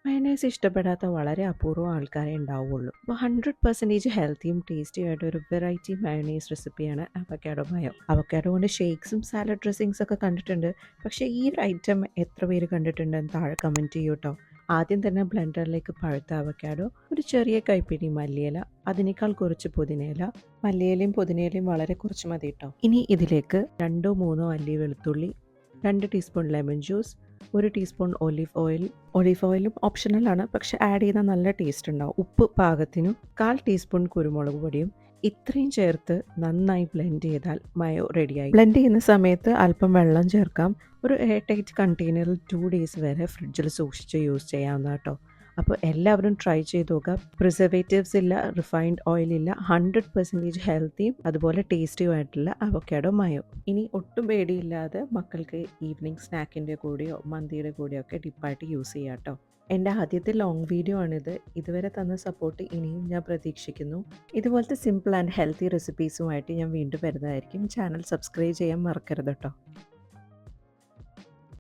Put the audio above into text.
Mayonnaise ഇഷ്ടപ്പെടാത്ത വളരെ അപൂർവം ആൾക്കാരെ ഉണ്ടാവുള്ളൂ. അപ്പോൾ 100% ഹെൽത്തിയും ടേസ്റ്റിയും ആയിട്ട് ഒരു വെറൈറ്റി മയണൈസ് റെസിപ്പിയാണ് അവക്കാഡോ മയോ. അവക്കാഡോ കൊണ്ട് ഷേക്സും സാലഡ് ഡ്രസ്സിങ്സ് ഒക്കെ കണ്ടിട്ടുണ്ട്. പക്ഷേ ഈ ഒരു ഐറ്റം എത്ര പേര് കണ്ടിട്ടുണ്ടെന്ന് താഴെ കമൻറ്റ് ചെയ്യൂ കേട്ടോ. ആദ്യം തന്നെ ബ്ലെൻഡറിലേക്ക് പഴുത്ത അവക്കാഡോ, ഒരു ചെറിയ കൈപ്പിടി മല്ലിയില, അതിനേക്കാൾ കുറച്ച് പുതിനയില, മല്ലിയിലയും പുതിനയിലയും വളരെ കുറച്ച് മതി കേട്ടോ. ഇനി ഇതിലേക്ക് 2-3 അല്ലി വെളുത്തുള്ളി, 2 teaspoon lemon juice, 1 teaspoon olive ഓയിലും ഓപ്ഷണലാണ്, പക്ഷെ ആഡ് ചെയ്താൽ നല്ല ടേസ്റ്റ് ഉണ്ടാവും. ഉപ്പ് പാകത്തിനും 1/4 ടീസ്പൂൺ കുരുമുളക് പൊടിയും ഇത്രയും ചേർത്ത് നന്നായി ബ്ലെൻഡ് ചെയ്താൽ മയോ റെഡിയായി. ബ്ലെൻഡ് ചെയ്യുന്ന സമയത്ത് അല്പം വെള്ളം ചേർക്കാം. ഒരു എയർ ടൈറ്റ് കണ്ടെയ്നറിൽ 2 ഡേയ്സ് വരെ ഫ്രിഡ്ജിൽ സൂക്ഷിച്ച് യൂസ് ചെയ്യാവുന്ന കേട്ടോ. അപ്പോൾ എല്ലാവരും ട്രൈ ചെയ്ത് നോക്കുക. പ്രിസർവേറ്റീവ്സ് ഇല്ല, റിഫൈൻഡ് ഓയിൽ ഇല്ല, 100% ഹെൽത്തിയും അതുപോലെ ടേസ്റ്റിയും ആയിട്ടുള്ള അവക്കാഡോ മയോ. ഇനി ഒട്ടും പേടിയില്ലാതെ മക്കൾക്ക് ഈവനിങ് സ്നാക്കിൻ്റെ കൂടെയോ മന്തിയുടെ കൂടെയോ ഒക്കെ ഡിപ്പായിട്ട് യൂസ് ചെയ്യാം കേട്ടോ. എൻ്റെ ആദ്യത്തെ ലോങ് വീഡിയോ ആണിത്. ഇതുവരെ തന്ന സപ്പോർട്ട് ഇനിയും ഞാൻ പ്രതീക്ഷിക്കുന്നു. ഇതുപോലത്തെ സിമ്പിൾ ആൻഡ് ഹെൽത്തി റെസിപ്പീസുമായിട്ട് ഞാൻ വീണ്ടും വരുന്നതായിരിക്കും. ചാനൽ സബ്സ്ക്രൈബ് ചെയ്യാൻ മറക്കരുത് കേട്ടോ.